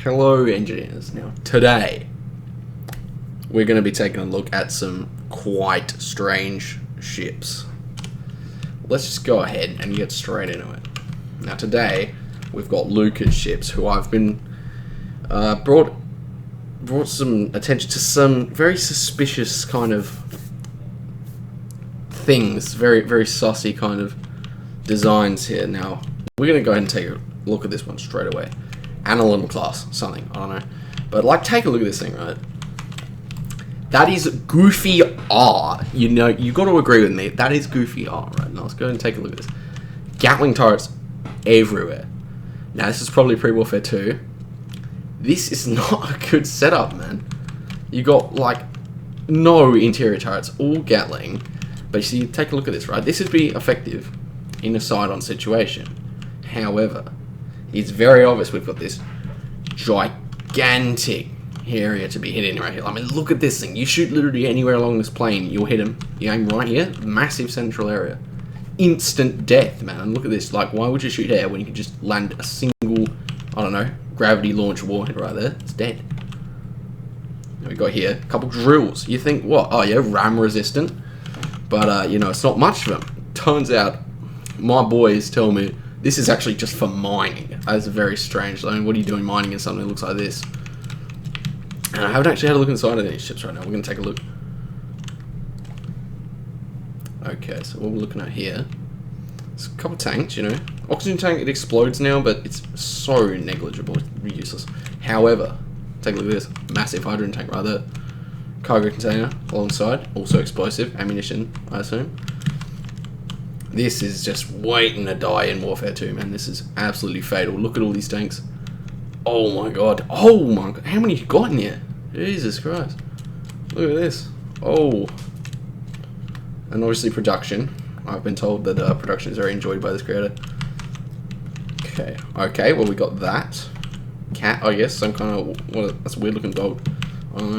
Hello engineers. Now today we're going to be taking a look at some quite strange ships. Let's just go ahead and get straight into it. Now today we've got Luca's ships, who I've been brought some attention to some very suspicious kind of things, very saucy kind of designs here. Now we're going to go ahead and take a look at this one straight away. Analytical class, something, I don't know. But like, take a look at this thing, right? That is goofy R. You know, you got to agree with me. That is goofy R, right? Now let's go and take a look at this. Gatling turrets everywhere. Now this is probably pre-warfare 2. This is not a good setup, man. You got like no interior turrets, all Gatling. But you see, take a look at this, right? This would be effective in a side-on situation. However, it's very obvious we've got this gigantic area to be hitting right here. I mean, look at this thing. You shoot literally anywhere along this plane, you'll hit him. You aim right here, massive central area. Instant death, man. And look at this. Like, why would you shoot here when you can just land a single, I don't know, gravity launch warhead right there? It's dead. Now we got here a couple drills. You think, what? Oh, yeah, ram resistant. But, you know, it's not much of them. Turns out, my boys tell me this is actually just for mining. That's very strange. I mean, what are you doing mining in something that looks like this? And I haven't actually had a look inside of these ships right now. We're going to take a look. Okay, so what we're looking at here, it's a couple tanks, you know. Oxygen tank, it explodes now, but it's so negligible. It's useless. However, take a look at this. Massive hydrogen tank right there. Cargo container alongside. Also explosive. Ammunition, I assume. This is just waiting to die in Warfare 2, man. This is absolutely fatal. Look at all these tanks. Oh my god. Oh my god. How many you got in here? Jesus Christ. Look at this. Oh. And obviously production. I've been told that production is very enjoyed by this creator. Okay. Okay, well we got that. Cat, I guess. Some kind of... that's a weird looking dog. I don't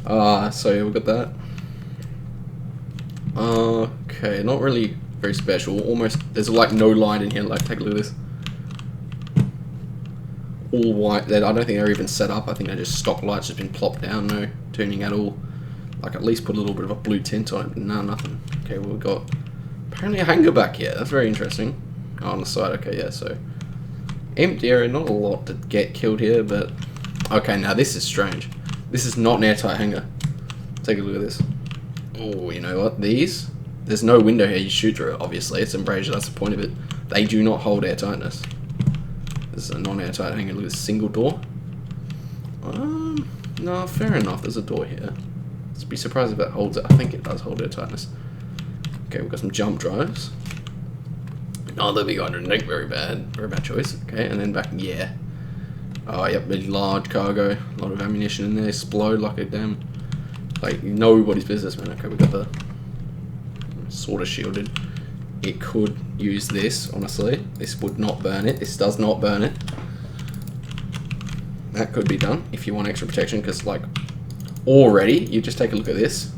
know. So we got that. Okay, not really... very special. Almost, there's like no light in here. Like, take a look at this. All white. I don't think they're even set up. I think they're just stock lights just been plopped down. No tuning at all. Like, at least put a little bit of a blue tint on it. No, nothing. Okay, well, we've got apparently a hangar back here. That's very interesting. Oh, on the side. Okay, yeah, so empty area. Not a lot to get killed here, but okay, now this is strange. This is not an airtight hangar. Take a look at this. Oh, you know what? These... there's no window here, you shoot through it, obviously. It's embrasure, that's the point of it. They do not hold airtightness. This is a non-airtight hangar. Look at this single door. No, fair enough, there's a door here. Let's be surprised if that holds it. I think it does hold airtightness. Okay, we've got some jump drives. Another big hydrogen tank, very bad choice. Okay, and then back, yeah. Oh, yep, really large cargo. A lot of ammunition in there, explode like a damn... like, nobody's business, man. Okay, we got the... sort of shielded. It could use this, honestly. This would not burn it. This does not burn it. That could be done if you want extra protection, because like already, you just take a look at this.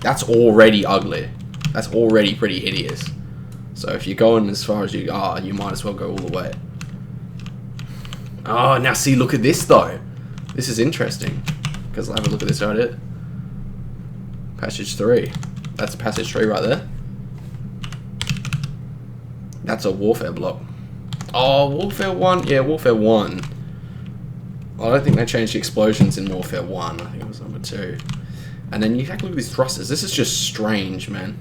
That's already ugly. That's already pretty hideous. So if you're going as far as you are, you might as well go all the way. Oh, now see, look at this though. This is interesting, because I'll have a look at this right here. Passage 3. That's passage 3 right there. That's a warfare block. Oh, Warfare 1. Yeah, Warfare 1. I don't think they changed the explosions in Warfare 1. I think it was number 2. And then you have to look at these thrusters. This is just strange, man.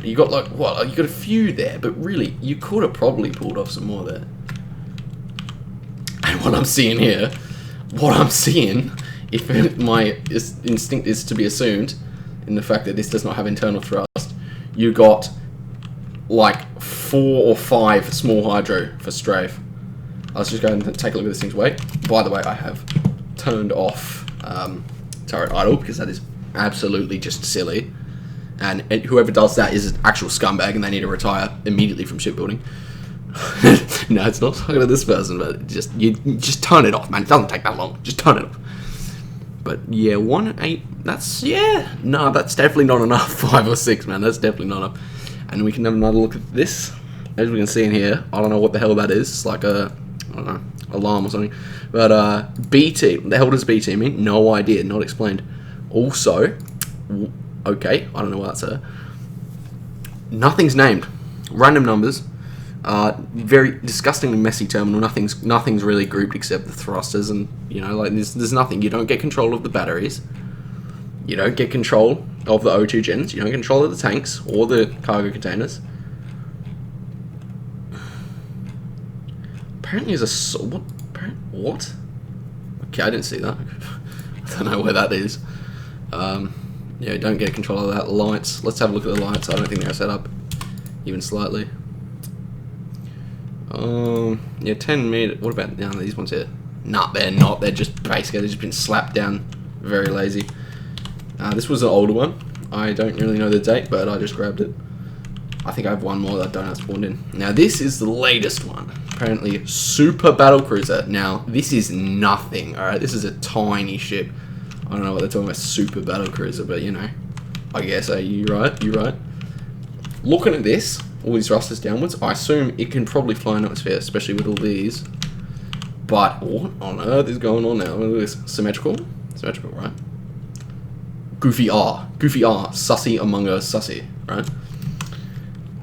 You got like, what? You got a few there, but really, you could have probably pulled off some more there. And what I'm seeing here, if my instinct is to be assumed, in the fact that this does not have internal thrust, you got like 4 or 5 small hydro for strafe. Let's just go and take a look at this thing's weight. By the way, I have turned off turret idle because that is absolutely just silly. And whoever does that is an actual scumbag and they need to retire immediately from shipbuilding. No, it's not talking to this person, but you just turn it off, man. It doesn't take that long. Just turn it off. But yeah, 1-8, that's, yeah, no, that's definitely not enough. 5 or 6, man, that's definitely not enough. And we can have another look at this. As we can see in here, I don't know what the hell that is. It's like a, I don't know, alarm or something. But BT, what the hell does BT mean? No idea, not explained. Also, okay, I don't know what that's a. Nothing's named. Random numbers. Very disgustingly messy terminal. Nothing's really grouped except the thrusters, and like there's nothing. You don't get control of the batteries. You don't get control of the O2 gens. You don't get control of the tanks or the cargo containers. Apparently there's a what? Okay, I didn't see that. I don't know where that is. Yeah, don't get control of that. Lights. Let's have a look at the lights. I don't think they're set up even slightly. Yeah, 10 meter. What about these ones here? Nah, they're not. They're just basically they've just been slapped down. Very lazy. This was an older one. I don't really know the date, but I just grabbed it. I think I have one more that I don't have spawned in. Now this is the latest one. Apparently, super battlecruiser. Now this is nothing. All right, this is a tiny ship. I don't know what they're talking about, super battlecruiser, but I guess. You're right. You're right. Looking at this, all these thrusters downwards, I assume it can probably fly in atmosphere, especially with all these. But what on earth is going on now? Look at this. Symmetrical, right? Goofy R, sussy among us, sussy, right?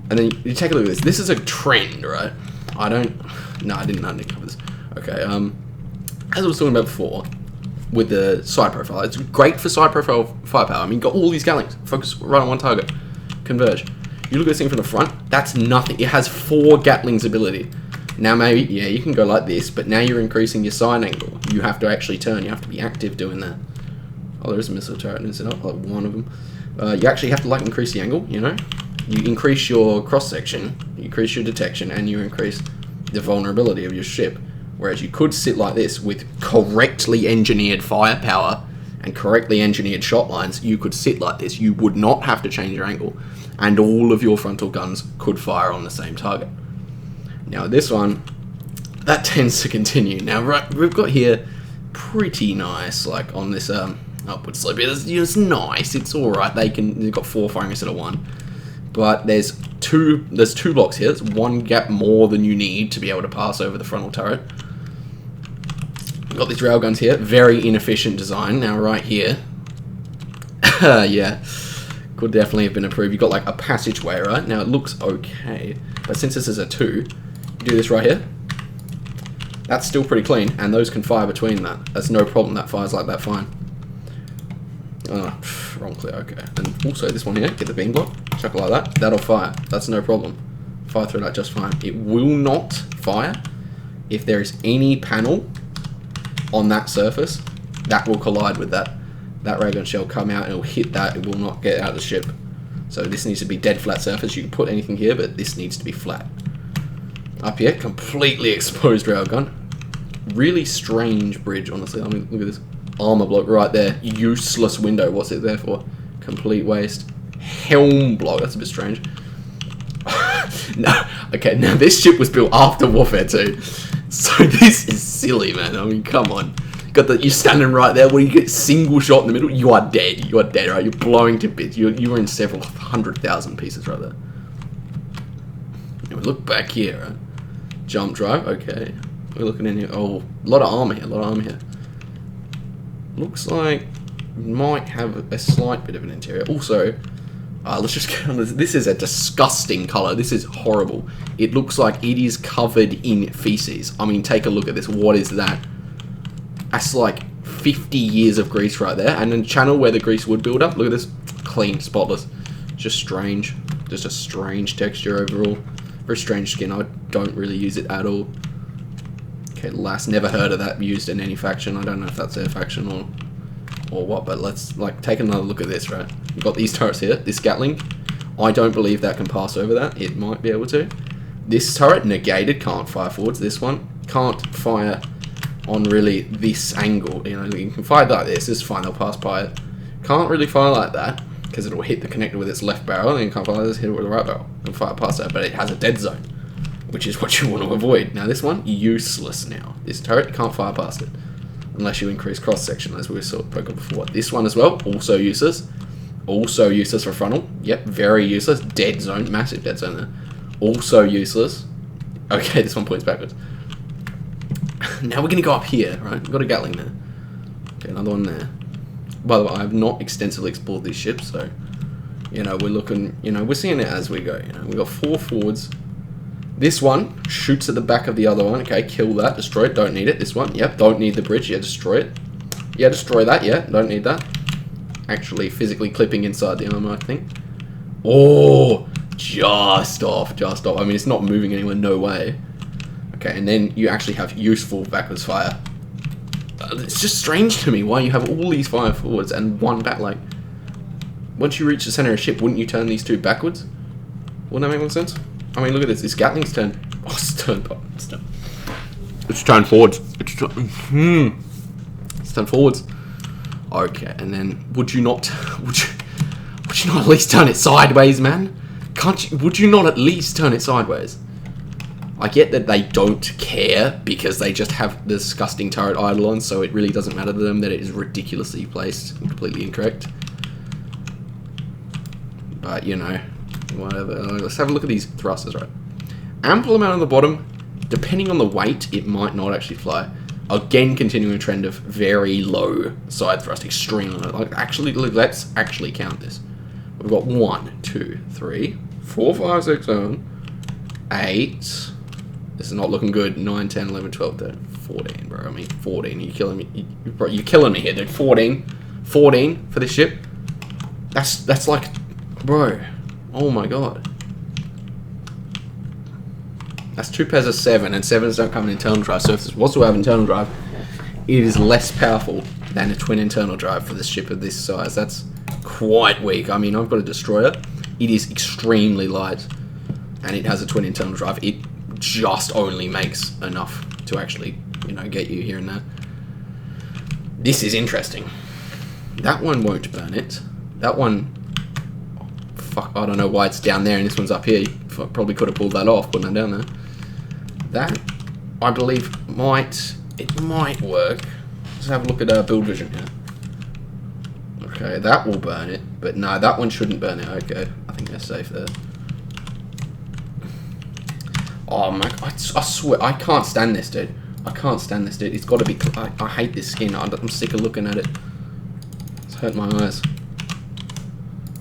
And then you take a look at this. This is a trend, right? I didn't cover this. Okay, as I was talking about before, with the side profile, it's great for side profile firepower. I mean, you've got all these Gatlings, focus right on one target, converge. You look at this thing from the front, that's nothing. It has 4 Gatlings ability. Now maybe, yeah, you can go like this, but now you're increasing your side angle. You have to actually turn, you have to be active doing that. Oh, there is a missile turret, is it not? Like one of them. You actually have to increase the angle, You increase your cross-section, you increase your detection, and you increase the vulnerability of your ship. Whereas you could sit like this with correctly engineered firepower and correctly engineered shot lines, you could sit like this. You would not have to change your angle. And all of your frontal guns could fire on the same target. Now this one, that tends to continue. Now right, we've got here pretty nice, like on this upward slope. It's nice, it's alright. They've got 4 firing instead of 1. But there's two blocks here. There's 1 gap more than you need to be able to pass over the frontal turret. We've got these railguns here. Very inefficient design. Now right here, yeah, could definitely have been improved. You've got like a passageway, right? Now it looks okay, but since this is a 2, you do this right here. That's still pretty clean, and those can fire between that. That's no problem. That fires like that fine. Wrong clear, okay. And also this one here, get the beam block, chuck it like that, that'll fire. That's no problem. Fire through that just fine. It will not fire if there is any panel on that surface that will collide with that. That Railgun shell come out and it'll hit that, it will not get out of the ship. So this needs to be dead flat surface. You can put anything here, but this needs to be flat. Up here, completely exposed Railgun. Really strange bridge, honestly. I mean, look at this. Armor block right there. Useless window. What's it there for? Complete waste. Helm block. That's a bit strange. No. Okay, now this ship was built after Warfare 2. So this is silly, man. I mean, come on. You're standing right there. When you get single shot in the middle, you are dead. You are dead, right? You're blowing to bits. You were in several 100,000 pieces right there. Now, look back here, right? Jump drive. Okay. We're looking in here. Oh, a lot of armor here. Looks like might have a slight bit of an interior. Also, let's just get on this. This is a disgusting color. This is horrible. It looks like it is covered in feces. I mean, take a look at this. What is that? That's like 50 years of grease right there. And then channel where the grease would build up. Look at this. Clean, spotless. Just strange. Just a strange texture overall. Very strange skin. I don't really use it at all. Okay, last, never heard of that used in any faction. I don't know if that's their faction or what, but let's take another look at this, right? You've got these turrets here, this Gatling. I don't believe that can pass over that. It might be able to. This turret, negated, can't fire forwards. This one can't fire on really this angle. You can fire like this is fine, they'll pass by it. Can't really fire like that, because it'll hit the connector with its left barrel, and you can't fire like this, hit it with the right barrel, and fire past that, but it has a dead zone, which is what you want to avoid. Now this one, useless now. This turret, can't fire past it, unless you increase cross-section, as we saw before. This one as well, also useless. Also useless for frontal. Yep, very useless. Dead zone, massive dead zone there. Also useless. Okay, this one points backwards. Now we're going to go up here, right? We've got a Gatling there. Okay, another one there. By the way, I have not extensively explored these ships, so, you know, we're looking, you know, we're seeing it as we go, you know. We've got 4 forwards. This one shoots at the back of the other one. Okay, kill that, destroy it, don't need it. This one, yep, don't need the bridge, yeah, destroy it. Yeah, destroy that, yeah, don't need that. Actually, physically clipping inside the armor, I think. Oh, just off, just off. I mean, it's not moving anywhere, no way. Okay, and then you actually have useful backwards fire. It's just strange to me why you have all these fire forwards and one back. Like, once you reach the center of the ship, wouldn't you turn these 2 backwards? Wouldn't that make more sense? I mean, look at this. This Gatling's turned. Oh, it's turned. It's turned forwards. It's turned forwards. Okay, and then would you not at least turn it sideways, man? Can't you? Would you not at least turn it sideways? I get that they don't care because they just have the disgusting turret eidolons, so it really doesn't matter to them that it is ridiculously placed and completely incorrect. But, you know, whatever. Let's have a look at these thrusters, right? Ample amount on the bottom. Depending on the weight, it might not actually fly. Again, continuing a trend of very low side thrust, extremely low. Like, actually, let's actually count this. We've got 1, 2, 3, 4, 5, 6, 7, 8. This is not looking good. 9, 10, 11, 12, 13, 14, bro. I mean, 14. You're killing me. You're killing me here, dude. 14. 14 for this ship. That's like, bro. Oh my god. That's 2 pairs of 7, and 7s don't come in internal drive. So if this was to have internal drive, it is less powerful than a twin internal drive for this ship of this size. That's quite weak. I mean, I've got a destroyer. It is extremely light, and it has a twin internal drive. It just only makes enough to actually, you know, get you here and there. This is interesting. That one won't burn it. That one, fuck, I don't know why it's down there and this one's up here. You probably could have pulled that off, putting that down there. That, I believe, might work. Let's have a look at our build vision here. Okay, that will burn it, but no, that one shouldn't burn it. Okay, I think they're safe there. Oh my, I swear, I can't stand this, dude. I can't stand this, dude. It's got to be, I hate this skin. I'm sick of looking at it. It's hurt my eyes.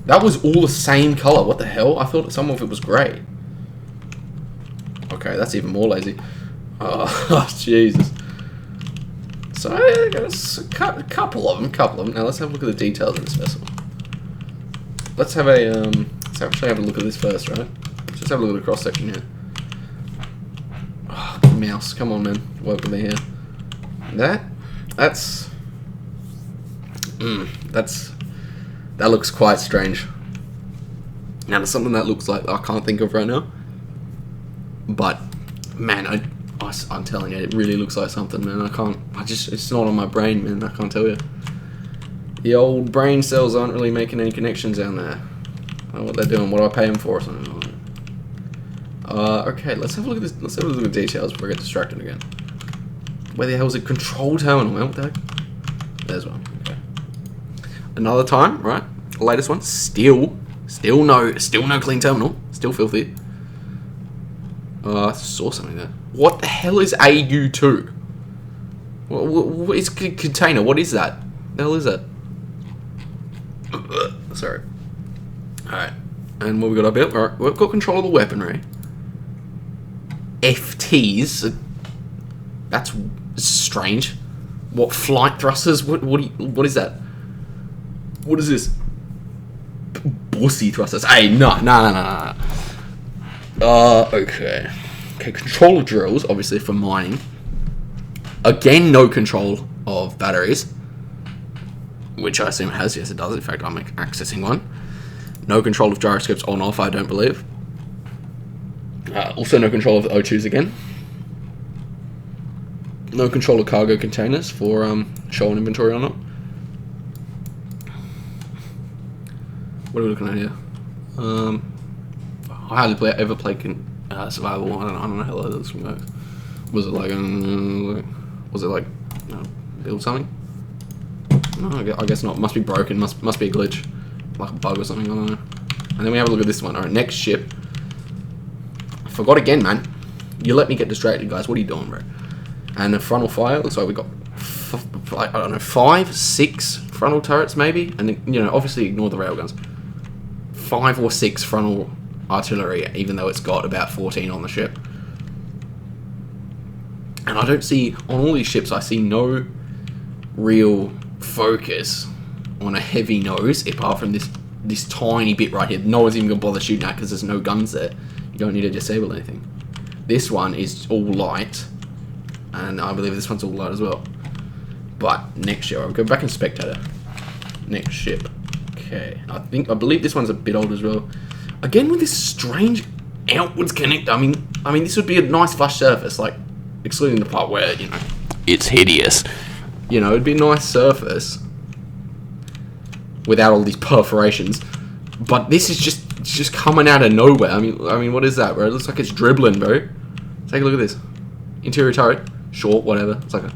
That was all the same color. What the hell? I thought some of it was grey. Okay, that's even more lazy. Oh, Jesus. So, a couple of them. Now, let's have a look at the details of this vessel. Let's have a, let's actually have a look at this first, right? Let's just have a look at the cross-section here. Oh, mouse, come on, man. Work with me here. That looks quite strange. Now, there's something that looks like I can't think of right now. But, man, I'm telling you, it really looks like something, man. It's not on my brain, man. I can't tell you. The old brain cells aren't really making any connections down there. I don't know what they're doing. What do I pay them for or something like that? Okay, let's have a look at this. Let's have a look at the details before I get distracted again. Where the hell is it? Control terminal, man. What the heck? There's one. Okay. Another time, right? The latest one. Still no clean terminal. Still filthy. I saw something there. What the hell is AU2? What is container? What is that? The hell is that? Sorry. Alright. And what we got up here? Alright, we've got control of the weaponry. FTs. That's strange. What, flight thrusters? What is that? What is this? Bussy thrusters. Hey, no. Okay. Okay, control of drills, obviously for mining. Again, no control of batteries. Which I assume it has. Yes, it does. In fact, I'm accessing one. No control of gyroscopes on off, I don't believe. Also no control of the O2s again. No control of cargo containers for showing inventory or not. What are we looking at here? I hardly ever played survival. I don't know how this one goes. Was it like build something? No, I guess not. Must be broken. Must be a glitch, like a bug or something. I don't know. And then we have a look at this one. All right, next ship. I forgot again, man. You let me get distracted, guys. What are you doing, bro? And the frontal fire looks like we got, I don't know, 5, 6 frontal turrets maybe. And, you know, obviously ignore the railguns. 5 or 6 frontal artillery, even though it's got about 14 on the ship. And I don't see, on all these ships, I see no real focus on a heavy nose, apart from this tiny bit right here. No one's even going to bother shooting at because there's no guns there. You don't need to disable anything. This one is all light, and I believe this one's all light as well. But next ship, I'll go back in Spectator. Next ship. Okay, I believe this one's a bit old as well. Again with this strange outwards connector. I mean, this would be a nice flush surface, like excluding the part where, you know, it's hideous. You know, it'd be a nice surface without all these perforations. But this is just coming out of nowhere. I mean, what is that, bro? It looks like it's dribbling, bro. Take a look at this. Interior turret, short, whatever. It's like a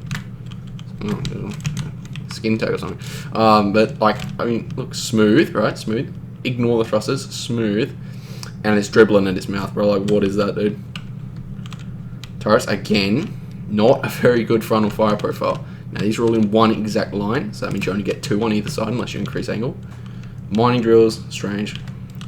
skin tag or something. But like, I mean, look, smooth, right? Smooth. Ignore the thrusters, smooth, and it's dribbling in its mouth, bro. Like, what is that, dude? Turrets again, not a very good frontal fire profile. Now these are all in one exact line, so that means you only get 2 on either side unless you increase angle. Mining drills, strange.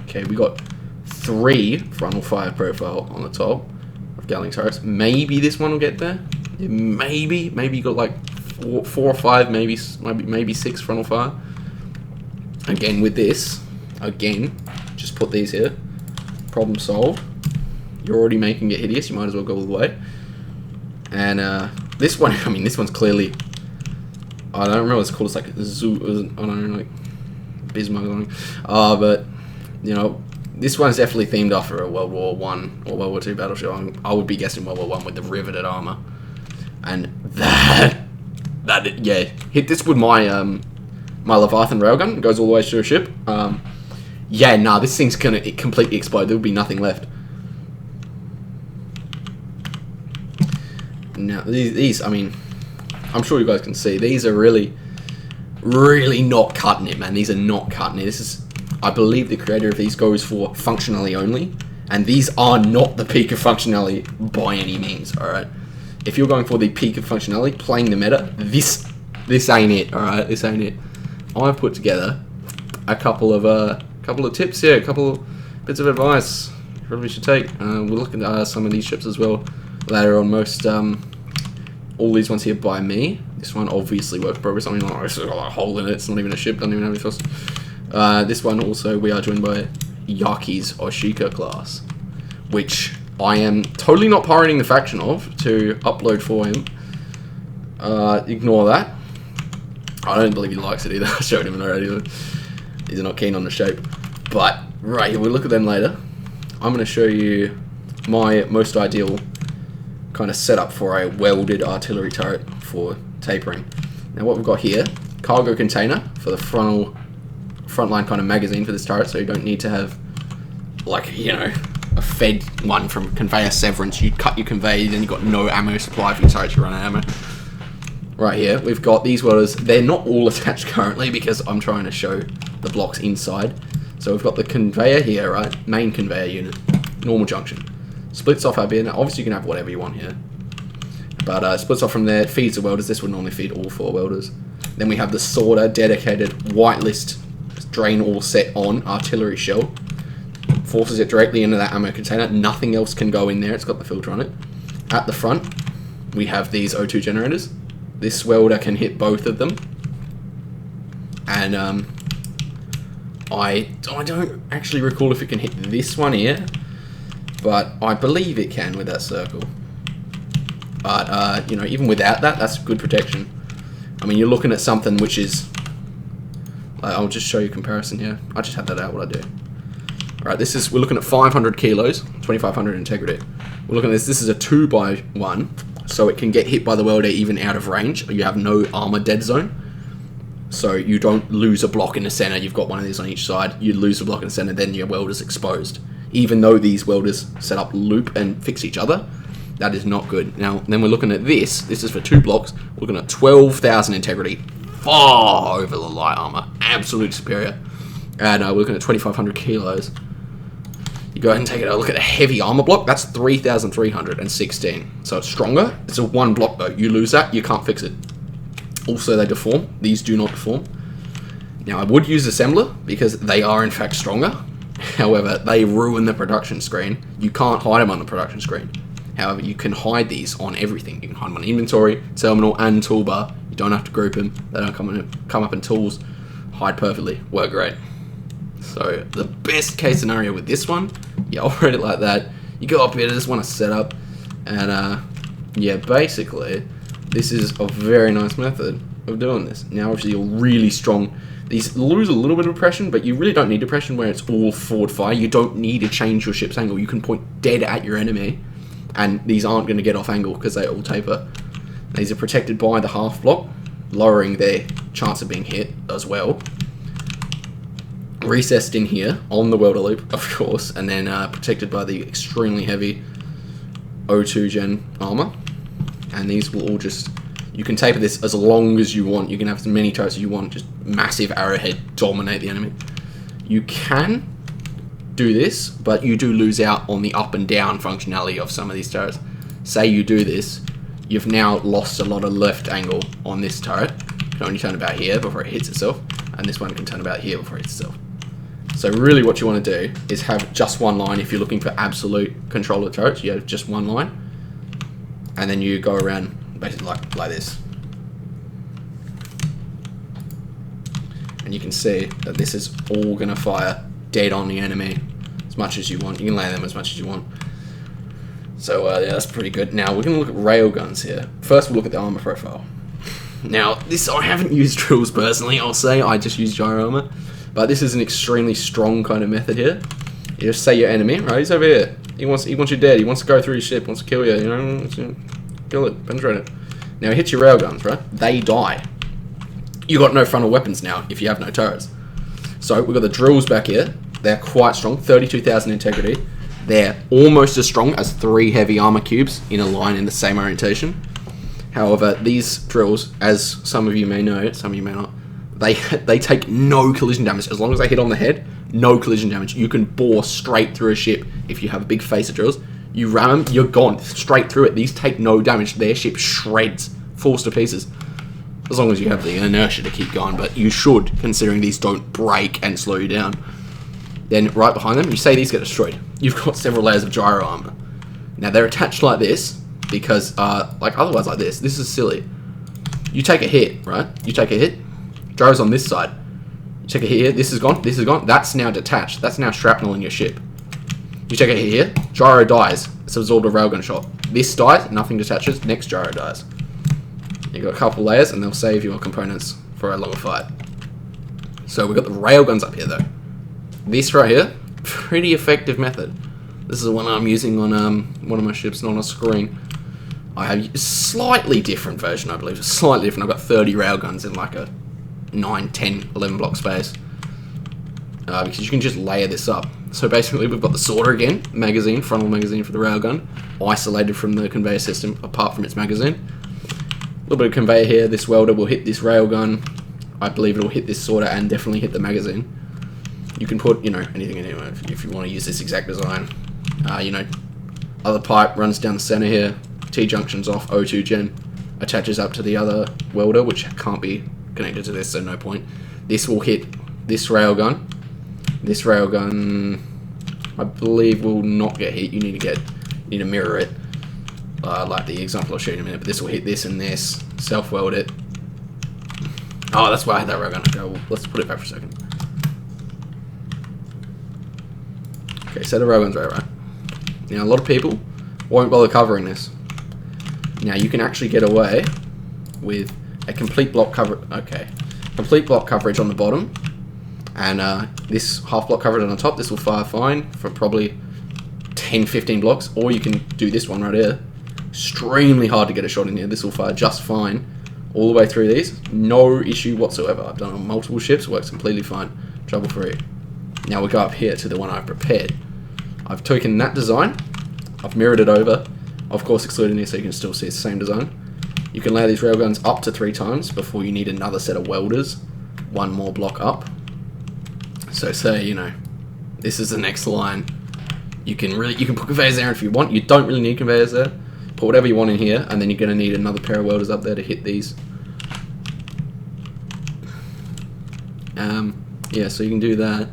Okay, we got 3 frontal fire profile on the top of Gatling turrets. Maybe this one will get there. Yeah, maybe you got like 4 or 5, maybe 6 frontal fire. Again with this, just put these here. Problem solved. You're already making it hideous. You might as well go all the way. And this one, I mean, this one's clearly, I don't remember what it's called. It's like zoo. I don't know, like Bismarck or something. But you know, this one's definitely themed after a World War I or World War II battleship. I would be guessing World War I with the riveted armor. And that yeah, hit this with my my Leviathan railgun. It goes all the way to a ship. Yeah, nah, this thing's gonna completely explode. There'll be nothing left. Now these, I mean, I'm sure you guys can see these are really not cutting it, man. These are not cutting it. This is, I believe the creator of these goes for functionality only, and these are not the peak of functionality by any means. All right, if you're going for the peak of functionality, playing the meta, this ain't it. All right, this ain't it. I've put together a couple of tips here, a couple of bits of advice you probably should take. We'll look at some of these ships as well later on. Most all these ones here by me. This one obviously work progress. I mean, like, it's got a hole in it. It's not even a ship. Doesn't even have any thrust. This one also, we are joined by Yaki's Oshika class, which I am totally not pirating the faction of to upload for him. Ignore that. I don't believe he likes it either. I showed him already. He's not keen on the shape. But right here, we'll look at them later. I'm going to show you my most ideal kind of setup for a welded artillery turret for tapering. Now what we've got here, cargo container for the frontline kind of magazine for this turret, so you don't need to have, like, you know, a fed one from conveyor severance. You cut your conveyor, then you've got no ammo supply for your turret, you run out of ammo. Right here, we've got these welders. They're not all attached currently because I'm trying to show the blocks inside. So we've got the conveyor here, right? Main conveyor unit, normal junction. Splits off up here. Now, obviously you can have whatever you want here. But splits off from there, feeds the welders. This would normally feed all 4 welders. Then we have the sorter, dedicated whitelist, drain all set on artillery shell. Forces it directly into that ammo container. Nothing else can go in there. It's got the filter on it. At the front, we have these O2 generators. This welder can hit both of them. And I don't actually recall if it can hit this one here, but I believe it can with that circle. But you know, even without that, that's good protection. I mean, you're looking at something which is, I'll just show you a comparison here. I just had that out, what I do. Alright, we're looking at 500 kilos, 2500 integrity. We're looking at this is a 2x1, so it can get hit by the welder even out of range. You have no armor dead zone. So you don't lose a block in the center. You've got one of these on each side. You lose a block in the center, then your welder's exposed. Even though these welders set up loop and fix each other, that is not good. Now, then we're looking at this. This is for 2 blocks. We're looking at 12,000 integrity. Far over the light armor. Absolute superior. And we're looking at 2,500 kilos. You're go ahead and take a look at a heavy armor block. That's 3,316. So it's stronger. It's a 1 block though. You lose that, you can't fix it. Also, they deform. These do not deform. Now, I would use Assembler because they are in fact stronger. However, they ruin the production screen. You can't hide them on the production screen. However, you can hide these on everything. You can hide them on inventory, terminal, and toolbar. You don't have to group them. They don't come up in tools. Hide perfectly. Work great. So the best case scenario with this one, you operate it like that. You go up here, just want to set up, and yeah, basically, this is a very nice method of doing this. Now, obviously, you're really strong. These lose a little bit of depression, but you really don't need depression where it's all forward fire. You don't need to change your ship's angle. You can point dead at your enemy, and these aren't going to get off angle because they all taper. These are protected by the half block, lowering their chance of being hit as well. Recessed in here on the welder loop, of course, and then protected by the extremely heavy O2 gen armor. And these will all just, you can taper this as long as you want. You can have as many turrets as you want, just massive arrowhead, dominate the enemy. You can do this, but you do lose out on the up and down functionality of some of these turrets. Say you do this, you've now lost a lot of left angle on this turret. You can only turn about here before it hits itself, and this one can turn about here before it hits itself. So really what you want to do is have just one line. If you're looking for absolute control of turrets, you have just one line. And then you go around basically like this. And you can see that this is all going to fire dead on the enemy as much as you want. You can lay them as much as you want. So yeah, that's pretty good. Now we're going to look at railguns here. First we'll look at the armor profile. Now this, I haven't used drills personally, I'll say. I just use gyro armor. But this is an extremely strong kind of method here. You just say your enemy, right? He's over here. He wants you dead. He wants to go through your ship. Wants to kill you. You know, kill it, penetrate it. Now he hits your railguns, right? They die. You got no frontal weapons now if you have no turrets. So we've got the drills back here. They're quite strong. 32,000 integrity. They're almost as strong as 3 heavy armor cubes in a line in the same orientation. However, these drills, as some of you may know, some of you may not, they take no collision damage. As long as they hit on the head, no collision damage. You can bore straight through a ship if you have a big face of drills. You ram them, you're gone straight through it. These take no damage. Their ship shreds, falls to pieces. As long as you have the inertia to keep going, but you should, considering these don't break and slow you down. Then right behind them, you say these get destroyed. You've got several layers of gyro armor. Now they're attached like this because, like otherwise like this is silly. You take a hit, right? You take a hit. Gyro's on this side. You take a hit here, this is gone, that's now detached. That's now shrapnel in your ship. You take a hit here, gyro dies. It's absorbed a railgun shot. This dies, nothing detaches, next gyro dies. You've got a couple layers and they'll save your components for a longer fight. So we've got the railguns up here though. This right here, pretty effective method. This is the one I'm using on one of my ships, not on a screen. I have a slightly different version, I believe. Slightly different. I've got 30 railguns in like a 9, 10, 11 block space. Because you can just layer this up. So basically we've got the sorter again, magazine, frontal magazine for the railgun, isolated from the conveyor system apart from its magazine. A little bit of conveyor here, this welder will hit this railgun. I believe it'll hit this sorter and definitely hit the magazine. You can put, you know, anything in here if you want to use this exact design. You know, other pipe runs down the center here, T-junction's off, O2 gen, attaches up to the other welder, which can't be connected to this, so no point. This will hit this railgun. This railgun, I believe, will not get hit. You need to mirror it, like the example I'll show you in a minute. But this will hit this and this. Self-weld it. Oh, that's why I had that railgun. Okay, well, let's put it back for a second. Okay, so the railgun's right. Now, a lot of people won't bother covering this. Now, you can actually get away with a complete block cover. Okay, complete block coverage on the bottom, and this half block coverage on the top. This will fire fine for probably 10-15 blocks, or you can do this one right here. Extremely hard to get a shot in here. This will fire just fine all the way through these. No issue whatsoever. I've done it on multiple ships. Works completely fine. Trouble free. Now we go up here to the one I've prepared. I've taken that design. I've mirrored it over. Of course, excluding this so you can still see it's the same design. You can layer these railguns up to 3 times before you need another set of welders, one more block up. So say, you know, this is the next line. You can put conveyors there if you want. You don't really need conveyors there. Put whatever you want in here, and then you're going to need another pair of welders up there to hit these. Yeah, so you can do that,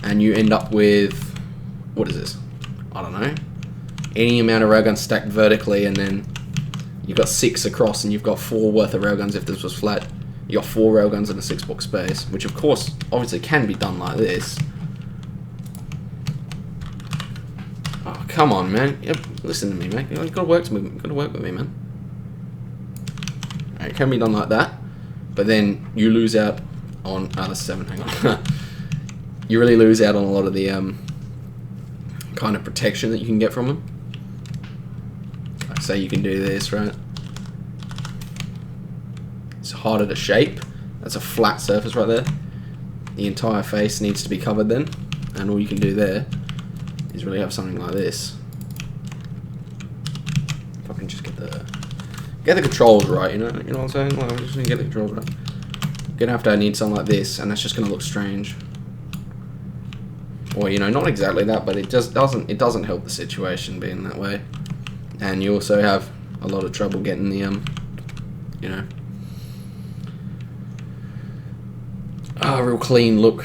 and you end up with, what is this? I don't know. Any amount of railguns stacked vertically, and then you've got 6 across, and you've got 4 worth of railguns if this was flat. You got 4 railguns in a 6 box space, which of course, obviously can be done like this. Oh, come on, man. Yep, listen to me, man. You've got to work with me, man. It can be done like that, but then you lose out on... Oh, that's 7, hang on. You really lose out on a lot of the kind of protection that you can get from them. Like, say you can do this, right? It's harder to shape. That's a flat surface right there. The entire face needs to be covered then, and all you can do there is really have something like this. If I can just get the controls right, you know what I'm saying? Like, I'm just gonna get the controls right. Gonna have to need something like this, and that's just gonna look strange. Or, you know, not exactly that, but it just doesn't help the situation being that way. And you also have a lot of trouble getting the you know, real clean look.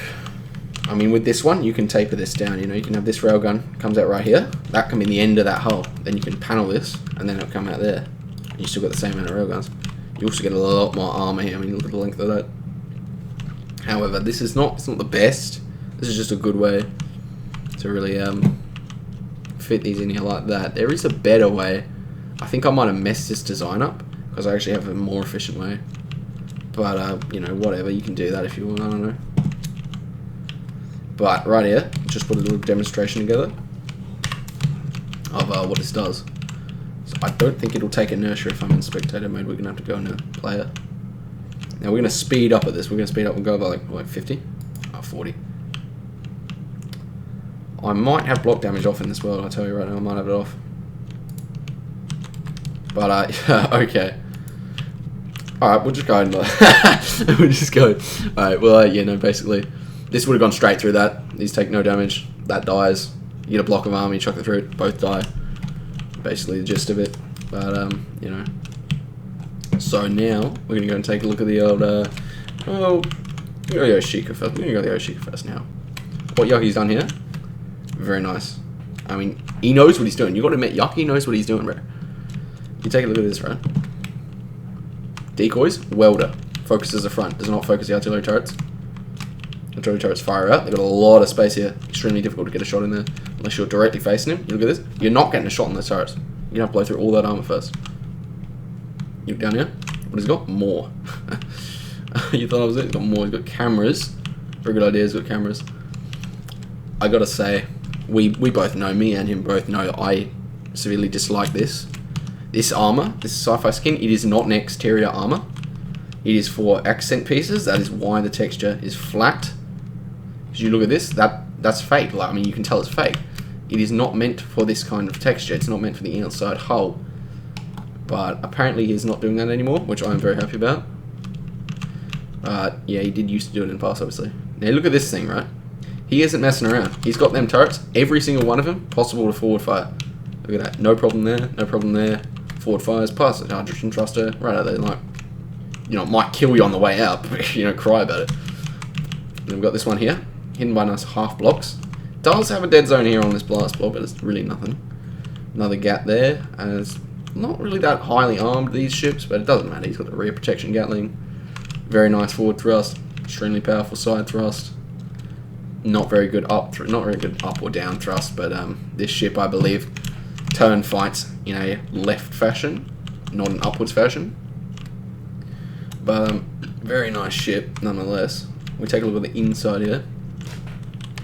I mean, with this one, you can taper this down. You know, you can have this railgun comes out right here. That can be the end of that hole. Then you can panel this, and then it'll come out there. And you still got the same amount of railguns. You also get a lot more armor here. I mean, look at the length of that. However, this is not. It's not the best. This is just a good way to really fit these in here like that. There is a better way. I think I might have messed this design up because I actually have a more efficient way. But you know, whatever. You can do that if you want. I don't know. But right here, just put a little demonstration together of what this does. So I don't think it'll take inertia if I'm in spectator mode. We're gonna have to go into player. Now we're gonna speed up at this. We're gonna speed up and go about like 50, 40. I might have block damage off in this world. I tell you right now, I might have it off. But okay. All right, we'll just go and we'll just go. All right, well, you know, basically, this would have gone straight through that. These take no damage. That dies. You get a block of armor, you chuck it through it. Both die. Basically, the gist of it. But you know. So now we're gonna go and take a look at the old. We're gonna go Yoshika first. We're gonna go the Yoshika first now. What Yaki's done here? Very nice. I mean, he knows what he's doing. You got to admit, Yaki knows what he's doing, bro. You take a look at this, right? Decoys, welder. Focuses the front. Does not focus the artillery turrets. Artillery turrets fire out. They've got a lot of space here. Extremely difficult to get a shot in there. Unless you're directly facing him. You look at this. You're not getting a shot in the turrets. You're going to have to blow through all that armor first. You look down here. What has he got? More. You thought I was it? He's got more. He's got cameras. Very good idea. He's got cameras. I gotta say, we both know, me and him both know, I severely dislike this. This armor, this sci-fi skin, it is not an exterior armor. It is for accent pieces. That is why the texture is flat. As you look at this, that's fake. Like, I mean, you can tell it's fake. It is not meant for this kind of texture. It's not meant for the outside hull. But apparently he's not doing that anymore, which I'm very happy about. Yeah, he did used to do it in the past, obviously. Now look at this thing, right? He isn't messing around. He's got them turrets, every single one of them, possible to forward fire. Look at that. No problem there, no problem there. Forward fires, pass the hydrogen thruster, right out there, like, you know, it might kill you on the way out, but, you know, cry about it. And we've got this one here, hidden by nice half blocks. Does have a dead zone here on this blast block, but it's really nothing. Another gap there, and it's not really that highly armed, these ships, but it doesn't matter. He's got the rear protection Gatling. Very nice forward thrust, extremely powerful side thrust. Not very good up or down thrust, but this ship, I believe, turn fights in a left fashion, not an upwards fashion. But very nice ship nonetheless. We take a look at the inside here.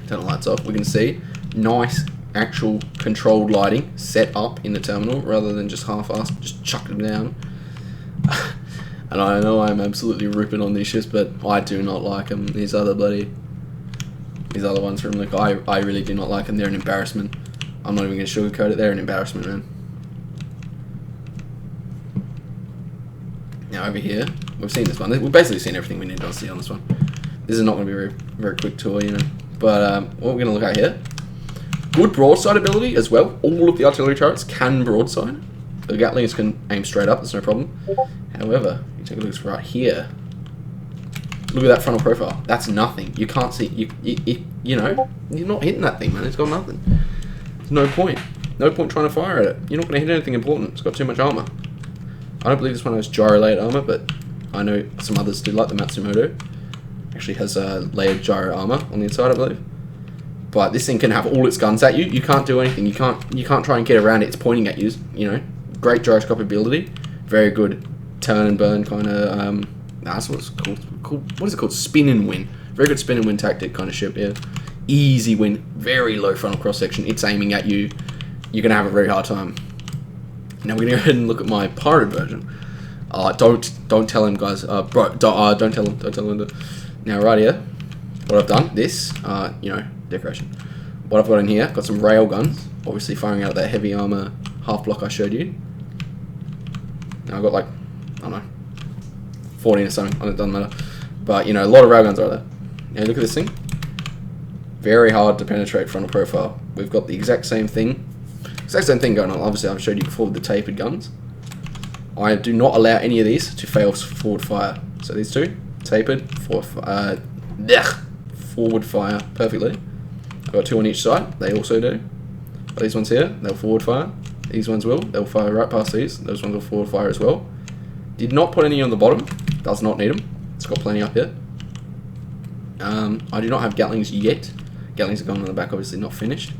Turn the lights off. We can see nice actual controlled lighting set up in the terminal rather than just half-assed, just chucked them down. And I know I'm absolutely ripping on these ships, but I do not like them. These other ones from Luca, I really do not like them. They're an embarrassment. I'm not even going to sugarcoat it. They're an embarrassment, man. Now over here, we've seen this one. We've basically seen everything we need to see on this one. This is not going to be a very quick tour, you know. But what we're going to look at here, Good broadside ability as well. All of the artillery turrets can broadside. The Gatlings can aim straight up, there's no problem. However, you take a look right here. Look at that frontal profile. That's nothing. You can't see. You know, you're not hitting that thing, man. It's got nothing. There's no point. No point trying to fire at it. You're not going to hit anything important. It's got too much armor. I don't believe this one has gyro layered armor, but I know some others do, like the Matsumoto. Actually has layered gyro armor on the inside, I believe. But this thing can have all its guns at you. You can't do anything. You can't try and get around it. It's pointing at you. You know, great gyroscopic ability. Very good turn and burn kind of. That's what it's called. What is it called? Spin and win. Very good spin and win tactic kind of ship. Yeah, easy win. Very low frontal cross section. It's aiming at you. You're gonna have a very hard time. Now we're gonna go ahead and look at my pirated version. Don't tell him, guys. Bro, don't tell him. Don't tell him. Now right here, what I've done. This, you know, decoration. What I've got in here, got some rail guns. Obviously firing out that heavy armor half block I showed you. Now I've got like, I don't know, 14 or something. It doesn't matter. But you know, a lot of railguns are there. Now look at this thing. Very hard to penetrate frontal profile. We've got the exact same thing. Exact same thing going on. Obviously, I've showed you before with the tapered guns. I do not allow any of these to fail forward fire. So these two, tapered, forward fire perfectly. I've got two on each side. They also do. But these ones here, they'll forward fire. These ones will. They'll fire right past these. Those ones will forward fire as well. Did not put any on the bottom. Does not need them. It's got plenty up here. I do not have Gatlings yet. Gatlings are going on the back, obviously not finished.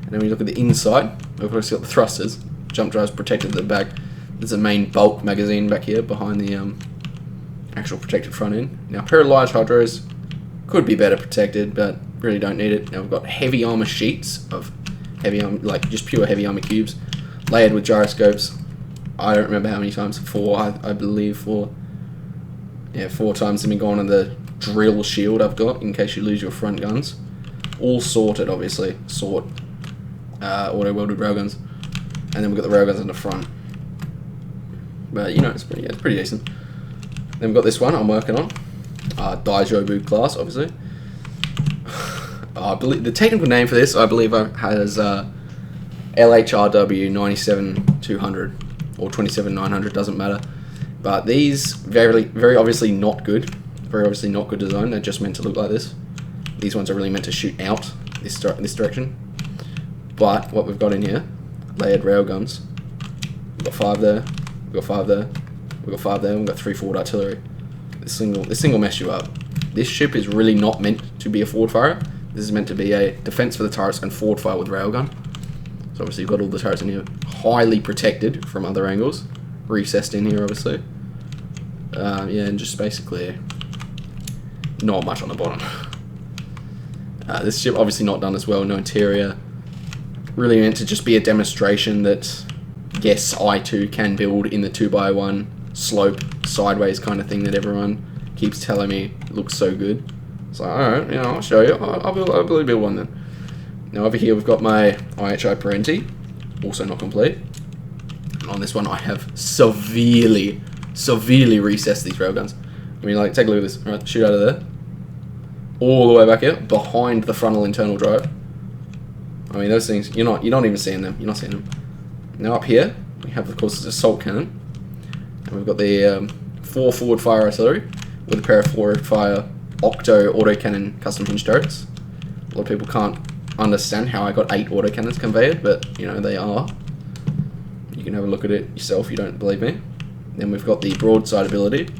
And then we look at the inside. We've obviously got the thrusters. Jump drives protected at the back. There's a main bulk magazine back here behind the actual protected front end. Now, a pair of large hydros could be better protected, but really don't need it. Now we've got heavy armor sheets of heavy armor, like just pure heavy armor cubes, layered with gyroscopes. I don't remember how many times. 4, I believe 4. Yeah, 4 times. Have been gone on the drill shield I've got in case you lose your front guns. All sorted, obviously. Auto welded railguns, and then we've got the railguns in the front. But you know, it's pretty decent. Then we've got this one I'm working on, Daijobu class, obviously. I believe the technical name for this, I believe, has LHRW 97200 or 27900, doesn't matter. But these very obviously not good. Very obviously not good design. They're just meant to look like this. These ones are really meant to shoot out this direction. But what we've got in here, layered railguns. We've got 5 there. We've got 5 there. We've got 5 there. And we've got 3 forward artillery. This thing will mess you up. This ship is really not meant to be a forward fire. This is meant to be a defense for the turrets and forward fire with railgun. So obviously you've got all the turrets in here, highly protected from other angles, recessed in here obviously. Yeah, and just basically not much on the bottom. This ship obviously not done as well, no interior. Really meant to just be a demonstration that yes, I too can build in the 2x1 slope sideways kind of thing that everyone keeps telling me looks so good. So alright, you know, I'll show you. I'll build one then. Now over here we've got my IHI Parenti, also not complete. And on this one I have severely recessed these railguns. I mean, like, take a look at this. Right, shoot out of there. All the way back here, behind the frontal internal drive. I mean, those things, you're not even seeing them. You're not seeing them. Now up here, we have, of course, this assault cannon. And we've got the 4 forward fire artillery with a pair of forward fire octo autocannon custom hinge turrets. A lot of people can't understand how I got 8 autocannons conveyed, but, you know, they are. You can have a look at it yourself if you don't believe me. Then we've got the broadside ability.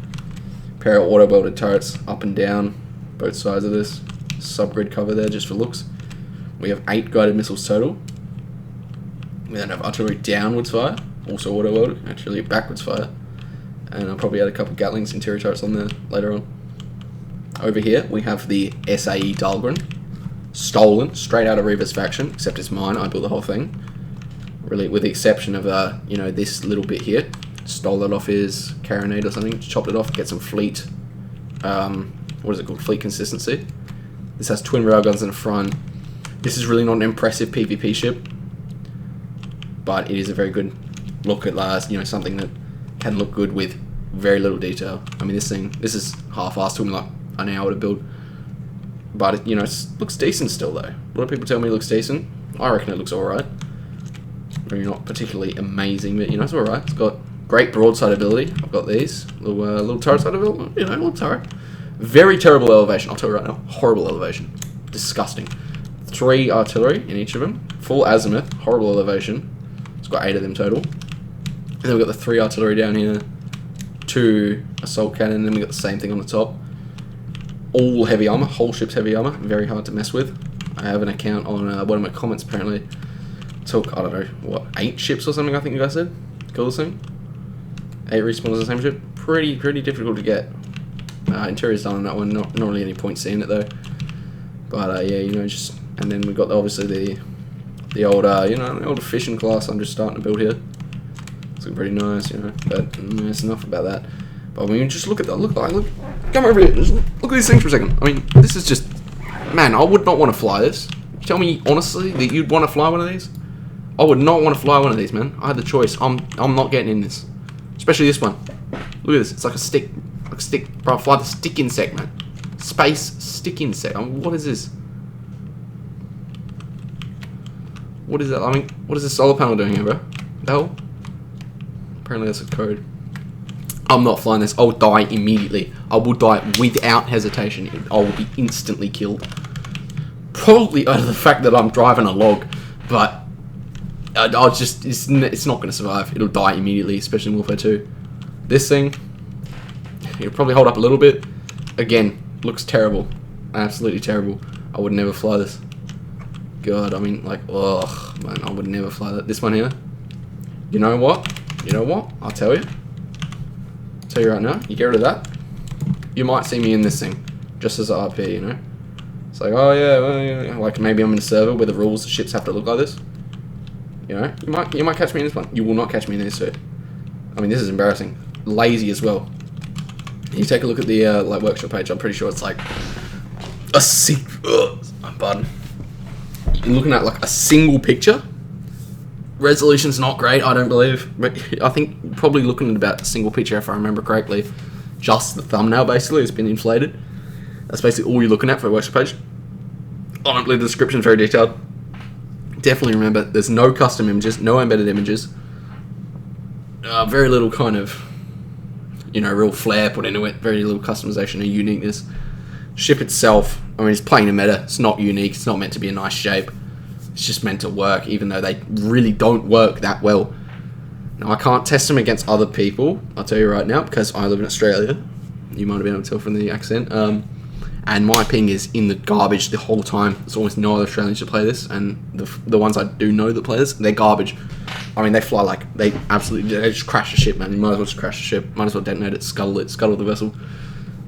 Pair of auto welded turrets up and down both sides of this. Subgrid cover there just for looks. We have 8 guided missiles total. We then have artillery downwards fire, also auto welded, actually backwards fire. And I'll probably add a couple Gatlings interior turrets on there later on. Over here we have the SAE Dahlgren. Stolen, straight out of Reaver's faction, except it's mine, I built the whole thing. Really, with the exception of, you know, this little bit here. Stole that off his carronade or something, chopped it off, get some fleet, what is it called, fleet consistency. This has twin railguns in the front. This is really not an impressive PvP ship, but it is a very good look at last, you know, something that can look good with very little detail. I mean, this is half-assed, took me like an hour to build, but it, you know, it looks decent still though. A lot of people tell me it looks decent. I reckon it looks alright. Maybe not particularly amazing, but you know, it's alright. It's got great broadside ability. I've got these. Little turret side ability. You know, little turret. Very terrible elevation, I'll tell you right now. Horrible elevation. Disgusting. 3 artillery in each of them. Full azimuth. Horrible elevation. It's got 8 of them total. And then we've got the 3 artillery down here. 2 assault cannon. And then we've got the same thing on the top. All heavy armor. Whole ship's heavy armor. Very hard to mess with. I have an account on one of my comments apparently. Took, I don't know, what, 8 ships or something I think you guys said? Kill this thing? 8 respawns on the same ship. Pretty difficult to get. Interior's done on that one. Not really any point seeing it though. But yeah, you know, just, and then we've got obviously the old you know, the old Efficient class I'm just starting to build here. It's looking pretty nice, you know. But that's enough about that. But when you just look at that, look, come over here. Just look at these things for a second. I mean, this is just, man, I would not want to fly this. You tell me honestly that you'd want to fly one of these? I would not want to fly one of these, man. I had the choice. I'm not getting in this. Especially this one. Look at this. It's like a stick. Like a stick. Bro, fly the stick insect, man. Space stick insect. I mean, what is this? What is that? I mean, what is this solar panel doing here, bro? The hell? Apparently that's a code. I'm not flying this. I'll die immediately. I will die without hesitation. I will be instantly killed. Probably out of the fact that I'm driving a log, but I'll just, it's not going to survive. It'll die immediately, especially in Warfare 2. This thing, it'll probably hold up a little bit. Again, looks terrible. Absolutely terrible. I would never fly this. God, I mean, like, ugh, man, I would never fly that. This one here, you know what? You know what? I'll tell you. I'll tell you right now, you get rid of that, you might see me in this thing, just as a RP, you know? It's like, oh yeah, well, yeah, like maybe I'm in a server where the rules of ships have to look like this. You know, you might catch me in this one. You will not catch me in this two. I mean, this is embarrassing. Lazy as well. You take a look at the like workshop page. I'm pretty sure it's like a pardon. You're looking at like a single picture. Resolution's not great, I don't believe. But I think probably looking at about a single picture, if I remember correctly. Just the thumbnail basically has been inflated. That's basically all you're looking at for a workshop page. I don't believe the description is very detailed. Definitely remember, there's no custom images, no embedded images. Very little kind of, you know, real flair put into it. Very little customization or uniqueness. Ship itself, I mean, it's playing a meta. It's not unique. It's not meant to be a nice shape. It's just meant to work, even though they really don't work that well. Now, I can't test them against other people, I'll tell you right now, because I live in Australia. You might have been able to tell from the accent. And my ping is in the garbage the whole time. There's almost no other Australians to play this, and the ones I do know that play this, they're garbage. I mean, they fly like, they just crash the ship, man. You might as well just crash the ship. Might as well detonate it, scuttle the vessel.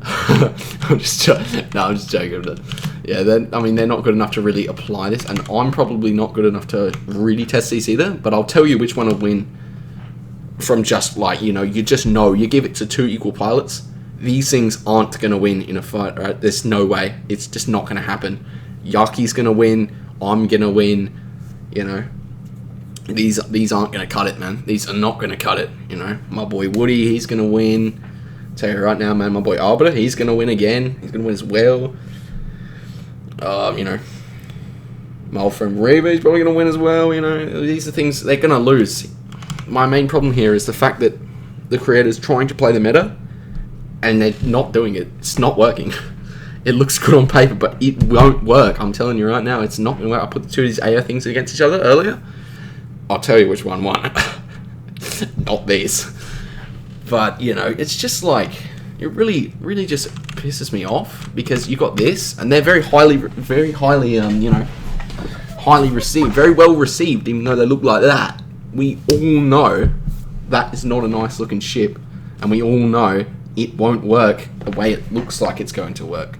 I'm just joking. But yeah, I mean, they're not good enough to really apply this, and I'm probably not good enough to really test these either, but I'll tell you which one will win from just like, you know, you just know, you give it to 2 equal pilots. These things aren't going to win in a fight, right? There's no way. It's just not going to happen. Yaki's going to win. I'm going to win. You know, these aren't going to cut it, man. These are not going to cut it. You know, my boy Woody, he's going to win. Tell you right now, man, my boy Arbiter, he's going to win again. He's going to win as well. You know, my old friend Reba, he's probably going to win as well. You know, these are things they're going to lose. My main problem here is the fact that the creator's trying to play the meta, and they're not doing it. It's not working. It looks good on paper, but it won't work. I'm telling you right now, it's not going to work. I put the 2 of these AR things against each other earlier. I'll tell you which one won. Not these. But, you know, it's just like, it really just pisses me off, because you got this, and they're very highly, you know, highly received, very well received, even though they look like that. We all know that is not a nice looking ship, and we all know it won't work the way it looks like it's going to work.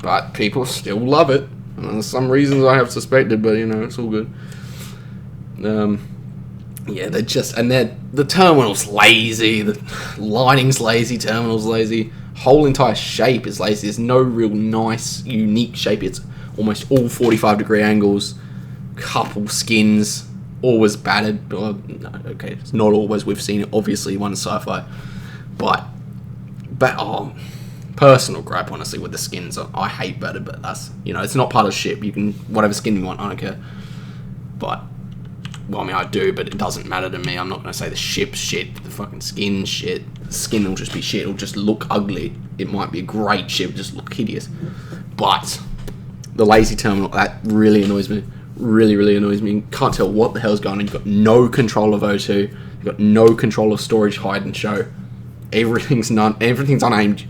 But people still love it. And there's some reasons I have suspected, but you know, it's all good. Yeah, the terminal's lazy, the lighting's lazy, terminal's lazy, whole entire shape is lazy. There's no real nice, unique shape. It's almost all 45-degree angles, couple skins, always battered. No, okay, it's not always. We've seen it, obviously, one sci-fi. But personal gripe, honestly, with the skins. I hate battered, but that's, you know, it's not part of the ship. You can, whatever skin you want, I don't care. but, well, I mean, I do, but it doesn't matter to me. I'm not going to say the ship's shit, the fucking skin shit. The skin will just be shit. It'll just look ugly. It might be a great ship, just look hideous. But the lazy terminal, that really annoys me. Really, really annoys me. You can't tell what the hell's going on. You've got no control of O2. You've got no control of storage, hide and show. Everything's unaimed.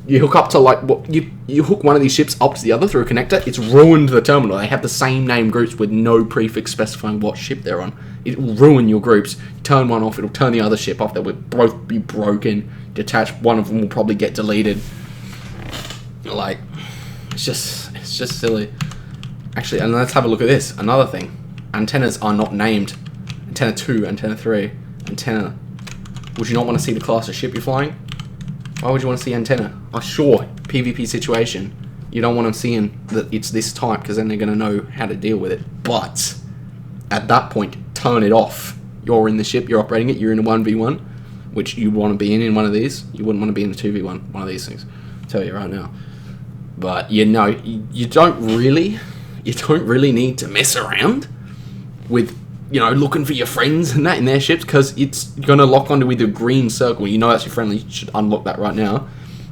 You hook up to, like, you hook one of these ships up to the other through a connector, it's ruined the terminal. They have the same name groups with no prefix specifying what ship they're on. It will ruin your groups. You turn one off, it'll turn the other ship off. They will both be broken, detached. One of them will probably get deleted. Like, it's just silly. Actually, and let's have a look at this. Another thing. Antennas are not named. Antenna 2, Antenna 3, Antenna. Would you not want to see the class of ship you're flying? Why would you want to see antenna? Oh, sure, PvP situation. You don't want them seeing that it's this type, because then they're going to know how to deal with it. But at that point, turn it off. You're in the ship, you're operating it, you're in a 1v1, which you want to be in one of these. You wouldn't want to be in a 2v1, one of these things. I'll tell you right now. But you know, you don't really need to mess around with, you know, looking for your friends and that in their ships, because it's going to lock onto with a green circle. You know that's your friendly. You should unlock that right now.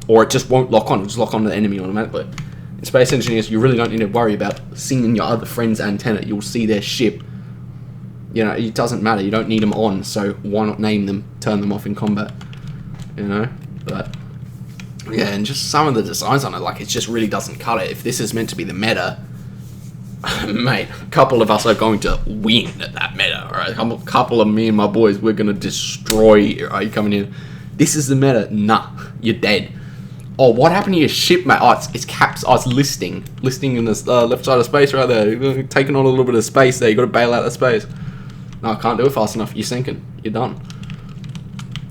Or it just won't lock on. It'll just lock onto the enemy automatically. In Space Engineers, you really don't need to worry about seeing your other friend's antenna. You'll see their ship. You know, it doesn't matter. You don't need them on, so why not name them, turn them off in combat? You know? But, yeah, and just some of the designs on it, like, it just really doesn't cut it. If this is meant to be the meta, mate, a couple of us are going to win at that meta, alright? A couple of me and my boys, we're going to destroy you, alright? You coming in? This is the meta. Nah, you're dead. Oh, what happened to your ship, mate? Oh, it's caps. Oh, it's listing. Listing in the left side of space right there. You're taking on a little bit of space there. You got to bail out that space. No, I can't do it fast enough. You're sinking. You're done.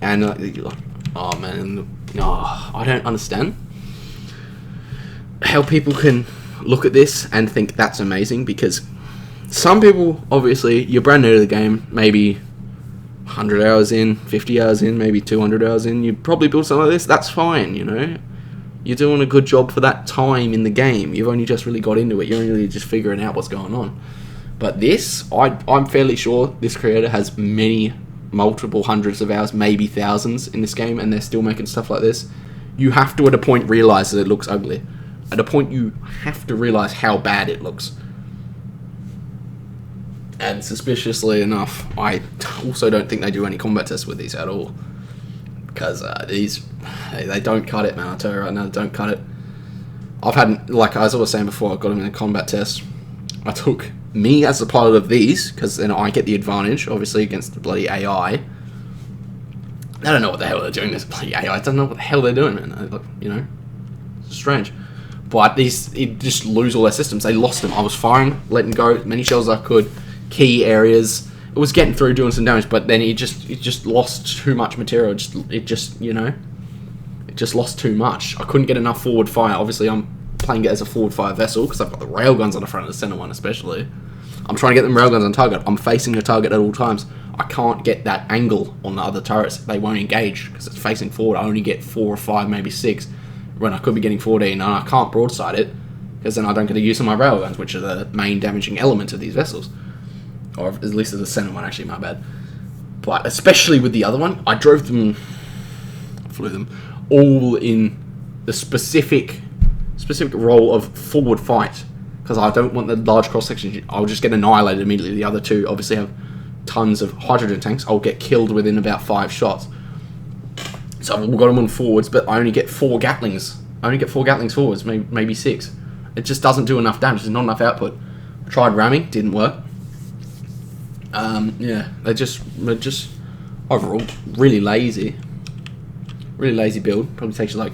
And, oh, man. No, I don't understand how people can look at this and think that's amazing, because some people, obviously, you're brand new to the game, maybe 100 hours in, 50 hours in, maybe 200 hours in, you probably build something like this. That's fine, you know. You're doing a good job for that time in the game. You've only just really got into it. You're only really just figuring out what's going on. But this, I'm fairly sure this creator has multiple hundreds of hours, maybe thousands in this game, and they're still making stuff like this. You have to, at a point, realize that it looks ugly. At a point, you have to realize how bad it looks. And suspiciously enough, I also don't think they do any combat tests with these at all. Because they don't cut it, man. I'll tell you right now, they don't cut it. I've had, like as I was saying before, I got them in a combat test. I took me as the pilot of these, because then I get the advantage, obviously, against the bloody AI. I don't know what the hell they're doing, this bloody AI. I don't know what the hell they're doing, man. You know, it's strange. But it just lose all their systems. They lost them. I was firing, letting go as many shells as I could, key areas. It was getting through, doing some damage, but then it just lost too much material. It just lost too much. I couldn't get enough forward fire. Obviously, I'm playing it as a forward fire vessel because I've got the railguns on the front of the center one, especially. I'm trying to get them railguns on target. I'm facing the target at all times. I can't get that angle on the other turrets. They won't engage because it's facing forward. I only get 4 or 5, maybe 6, when I could be getting 14, and I can't broadside it because then I don't get to use of my railguns, which are the main damaging element of these vessels. Or at least the center one, actually, my bad. But especially with the other one, I flew them all in the specific role of forward fight, because I don't want the large cross sections. I'll just get annihilated immediately. The other two obviously have tons of hydrogen tanks. I'll get killed within about 5 shots. So I've got them on forwards, but I only get 4 Gatlings. I only get 4 Gatlings forwards, maybe 6. It just doesn't do enough damage. There's not enough output. I tried ramming, didn't work. Yeah, they're just overall really lazy. Really lazy build. Probably takes you like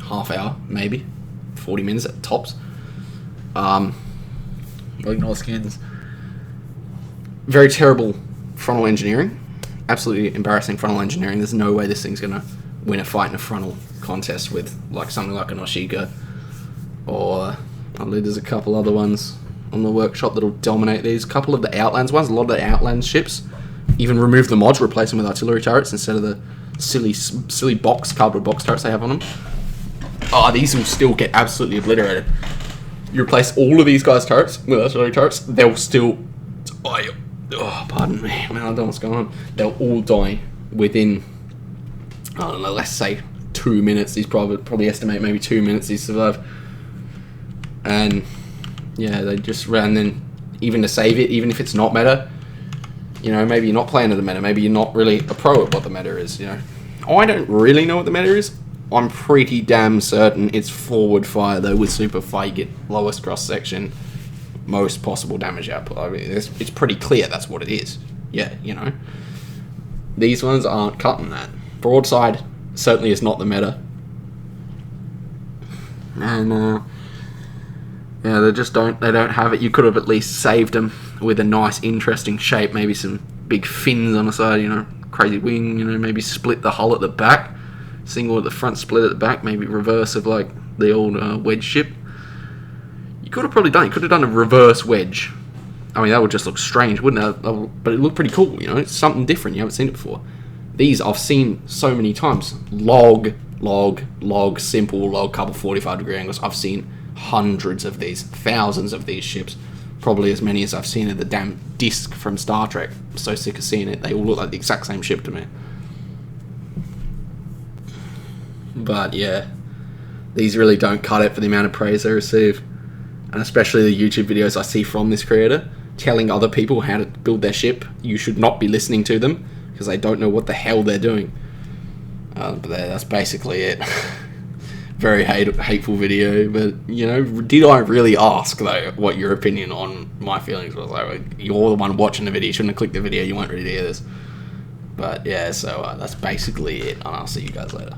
half hour, maybe 40 minutes at tops. Ignore skins. Very terrible frontal engineering. Absolutely embarrassing frontal engineering. There's no way this thing's gonna win a fight in a frontal contest with like something like an Oshika, or I believe there's a couple other ones on the workshop that'll dominate these. A couple of the Outlands ones, a lot of the Outlands ships, even remove the mods, replace them with artillery turrets instead of the silly cardboard box turrets they have on them. Oh, these will still get absolutely obliterated. You replace all of these guys' turrets with artillery turrets, they'll still Oh, pardon me, man, I don't know what's going on. They'll all die within, I don't know, let's say 2 minutes. These probably estimate maybe 2 minutes these survive. And yeah, they just ran. Then even to save it, even if it's not meta, you know, maybe you're not playing at the meta, maybe you're not really a pro at what the meta is, you know. I don't really know what the meta is. I'm pretty damn certain it's forward fire though. With super fire you get lowest cross section, most possible damage output. I mean, it's pretty clear that's what it is. Yeah, you know. These ones aren't cutting that. Broadside certainly is not the meta. And yeah, they don't have it. You could have at least saved them with a nice, interesting shape. Maybe some big fins on the side, you know, crazy wing, you know, maybe split the hull at the back. Single at the front, split at the back, maybe reverse of like the old wedge ship. You could have probably done. You could have done a reverse wedge. I mean, that would just look strange, wouldn't it? But it looked pretty cool. You know, it's something different. You haven't seen it before. These I've seen so many times. Log, simple log, couple 45-degree angles. I've seen hundreds of these, thousands of these ships. Probably as many as I've seen of the damn disc from Star Trek. I'm so sick of seeing it. They all look like the exact same ship to me. But yeah, these really don't cut it for the amount of praise they receive. And especially the YouTube videos I see from this creator telling other people how to build their ship. You should not be listening to them because they don't know what the hell they're doing. But that's basically it. Very hateful video, but you know, did I really ask though what your opinion on my feelings was? Like, you're the one watching the video, you shouldn't have clicked the video, you weren't ready to hear this. But yeah, so that's basically it, and I'll see you guys later.